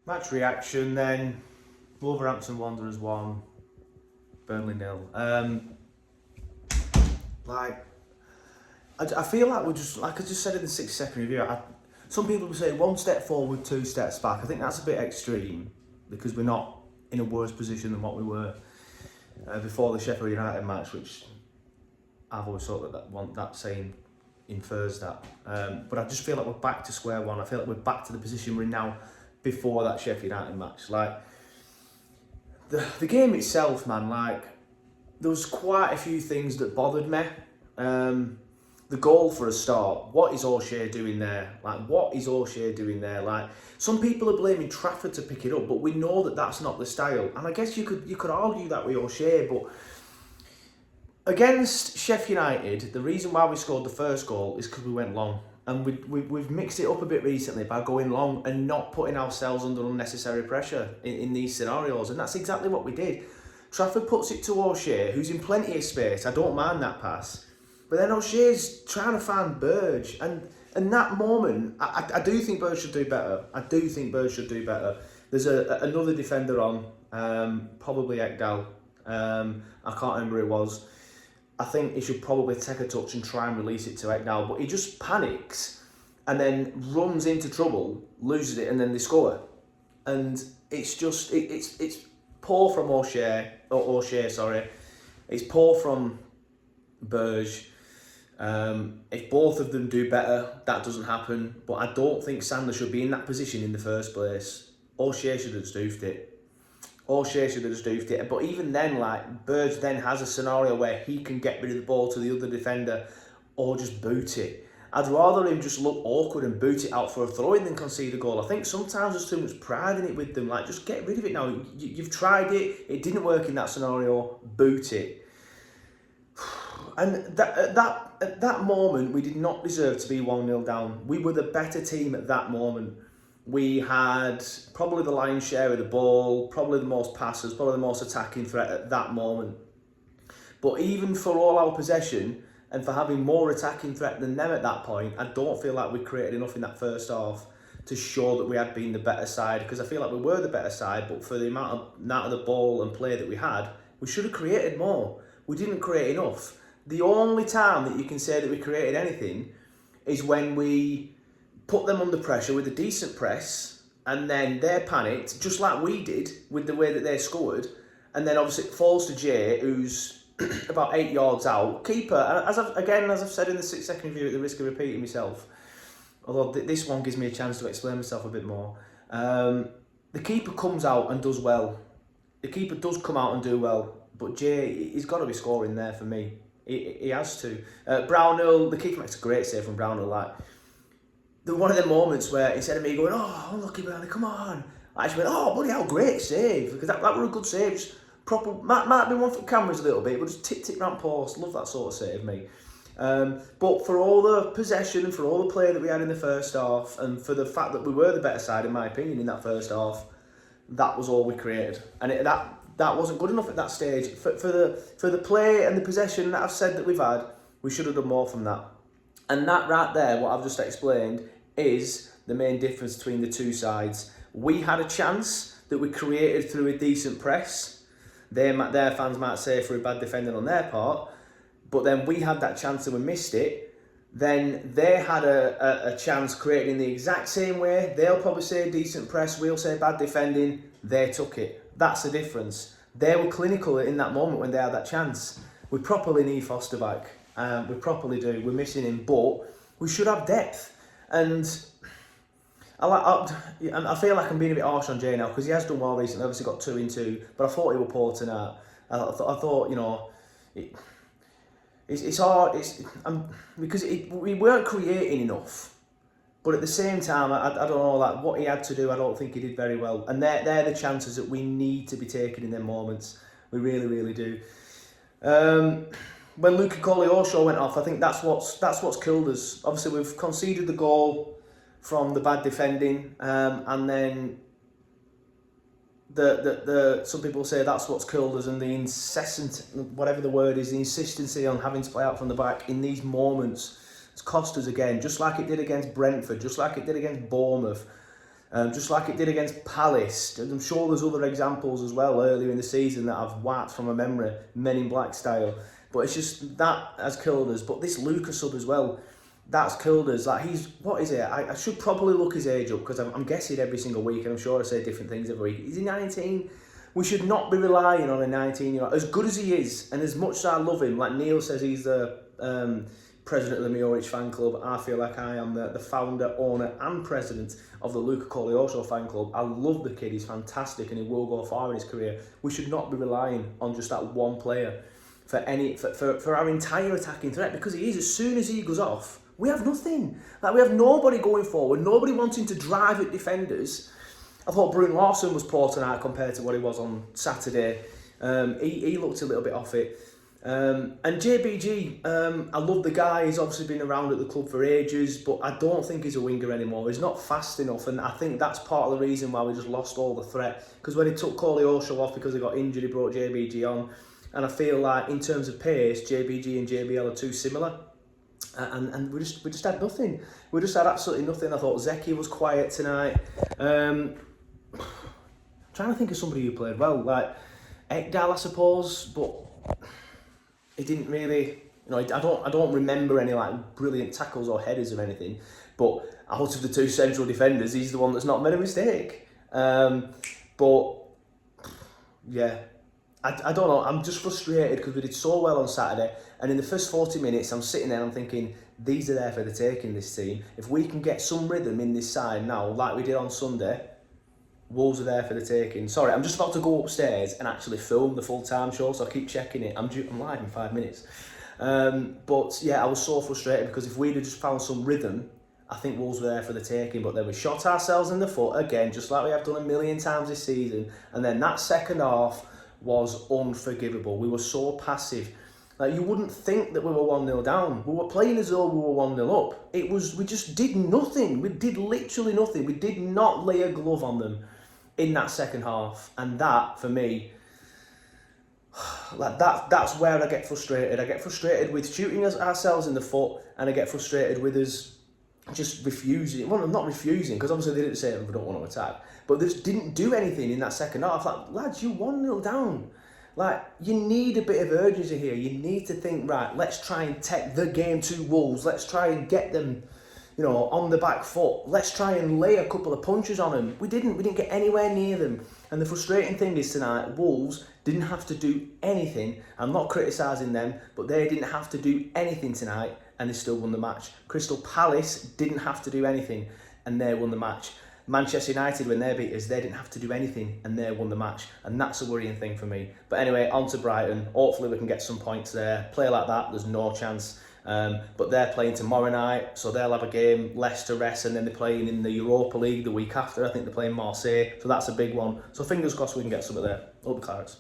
Match reaction then. Wolverhampton Wanderers 1, Burnley 0. I feel like we're just, like I just said in the 6-second review, some people would say 1 step forward, 2 steps back. I think that's a bit extreme because we're not in a worse position than what we were before the Sheffield United match, which I've always thought that saying infers that. But I just feel like we're back to square one. I feel like we're back to the position we're in now before that Sheffield United match. Like, the game itself, man, like, there was quite a few things that bothered me. The goal for a start, what is O'Shea doing there? Like, some people are blaming Trafford to pick it up, but we know that that's not the style. And I guess you could argue that with O'Shea, but against Sheffield United, the reason why we scored the first goal is because we went long. And we've mixed it up a bit recently by going long and not putting ourselves under unnecessary pressure in these scenarios. And that's exactly what we did. Trafford puts it to O'Shea, who's in plenty of space. I don't mind that pass. But then O'Shea's trying to find Burge. And in that moment, I do think Burge should do better. There's another defender on, probably Ekdal. I can't remember who it was. I think he should probably take a touch and try and release it to Ekdal, but he just panics and then runs into trouble, loses it, and then they score. And it's just it's poor from O'Shea. It's poor from Burge. If both of them do better, that doesn't happen. But I don't think Sandler should be in that position in the first place. O'Shea should have stoofed it. But even then, like, Burge then has a scenario where he can get rid of the ball to the other defender or just boot it. I'd rather him just look awkward and boot it out for a throw-in than concede a goal. I think sometimes there's too much pride in it with them. Like, just get rid of it now. You've tried it. It didn't work in that scenario. Boot it. And at that moment, we did not deserve to be 1-0 down. We were the better team at that moment. We had probably the lion's share of the ball, probably the most passes, probably the most attacking threat at that moment. But even for all our possession and for having more attacking threat than them at that point, I don't feel like we created enough in that first half to show that we had been the better side, because I feel like we were the better side, but for the amount of the ball and play that we had, we should have created more. We didn't create enough. The only time that you can say that we created anything is when we put them under pressure with a decent press, and then they panicked, just like we did with the way that they scored, and then obviously it falls to Jay, who's about 8 yards out. Keeper, as I've said in the 6-second review at the risk of repeating myself, although this one gives me a chance to explain myself a bit more, the keeper comes out and does well. The keeper does come out and do well, but Jay, he's got to be scoring there for me. He has to. Brownhill, the keeper makes a great save from Brownhill, like, one of the moments where instead of me going, oh, unlucky Burnley, come on, I actually went, oh, bloody hell, great save, because that were a good save. Just proper, might be one for the cameras a little bit, but just tipped it round post. Love that sort of save, mate. But for all the possession and for all the play that we had in the first half, and for the fact that we were the better side, in my opinion, in that first half, that was all we created, and that wasn't good enough at that stage. For the play and the possession that I've said that we've had, we should have done more from that. And that right there, what I've just explained, is the main difference between the two sides. We had a chance that we created through a decent press. Their fans might say for a bad defending on their part, but then we had that chance and we missed it. Then they had a chance created in the exact same way. They'll probably say decent press, we'll say bad defending. They took it. That's the difference. They were clinical in that moment when they had that chance. We properly need Foster back. We properly do. We're missing him, but we should have depth. And I feel like I'm being a bit harsh on Jay now, because he has done well recently. Obviously got 2 in 2, but I thought he was poor tonight. I thought, you know, it's hard. Because we weren't creating enough. But at the same time, I don't know, like, what he had to do, I don't think he did very well. And they're the chances that we need to be taking in them moments. We really, really do. When Luca Koleosho went off, I think that's what's killed us. Obviously, we've conceded the goal from the bad defending, and then some people say that's what's killed us, and the incessant, whatever the word is, the insistency on having to play out from the back in these moments, it's cost us again, just like it did against Brentford, just like it did against Bournemouth. just like it did against Palace. I'm sure there's other examples as well earlier in the season that I've wiped from my memory, Men in Black style. But it's just that has killed us. But this Lucas sub as well, that's killed us. Like what is it? I should probably look his age up because I'm guessing every single week, and I'm sure I say different things every week. Is he 19? We should not be relying on a 19-year-old. As good as he is, and as much as I love him, like Neil says he's the president of the Mioric fan club, I feel like I am the founder, owner and president of the Luca Cogliosho fan club. I love the kid, he's fantastic and he will go far in his career. We should not be relying on just that one player for our entire attacking threat, because he is, as soon as he goes off, we have nothing. Like, we have nobody going forward, nobody wanting to drive at defenders. I thought Bruno Lawson was poor tonight compared to what he was on Saturday. He looked a little bit off it. And JBG, I love the guy. He's obviously been around at the club for ages, but I don't think he's a winger anymore. He's not fast enough, and I think that's part of the reason why we just lost all the threat. Because when he took Cogliosho off because he got injured, he brought JBG on. And I feel like in terms of pace, JBG and JBL are too similar. And we just had nothing. We just had absolutely nothing. I thought Zeki was quiet tonight. Trying to think of somebody who played well, like Ekdal, I suppose, but he didn't really. I don't remember any like brilliant tackles or headers or anything. But out of the two central defenders, he's the one that's not made a mistake. But yeah, I don't know. I'm just frustrated because we did so well on Saturday, and in the first 40 minutes, I'm sitting there and I'm thinking, these are there for the taking, this team. If we can get some rhythm in this side now, like we did on Sunday, Wolves are there for the taking. Sorry, I'm just about to go upstairs and actually film the full-time show, so I'll keep checking it. I'm live in 5 minutes. But yeah, I was so frustrated because if we'd have just found some rhythm, I think Wolves were there for the taking, but then we shot ourselves in the foot again, just like we have done a million times this season. And then that second half was unforgivable. We were so passive. Like, you wouldn't think that we were 1-0 down. We were playing as though we were 1-0 up. We just did nothing. We did literally nothing. We did not lay a glove on them in that second half. And that, for me, like that's where I get frustrated. I get frustrated with shooting ourselves in the foot, and I get frustrated with us just refusing. Well, not refusing, because obviously they didn't say we don't want to attack, but they just didn't do anything in that second half. Like, lads, you're 1-0 down. Like, you need a bit of urgency here. You need to think, right, let's try and take the game to Wolves. Let's try and get them, on the back foot. Let's try and lay a couple of punches on them. We didn't get anywhere near them. And the frustrating thing is tonight, Wolves didn't have to do anything. I'm not criticising them, but they didn't have to do anything tonight, and they still won the match. Crystal Palace didn't have to do anything, and they won the match. Manchester United, when they beat us, they didn't have to do anything and they won the match, and that's a worrying thing for me. But anyway, on to Brighton. Hopefully we can get some points there. Play like that, there's no chance. But they're playing tomorrow night, so they'll have a game less to rest, and then they're playing in the Europa League the week after. I think they're playing Marseille, so that's a big one. So fingers crossed we can get some of there. Up the Clarets.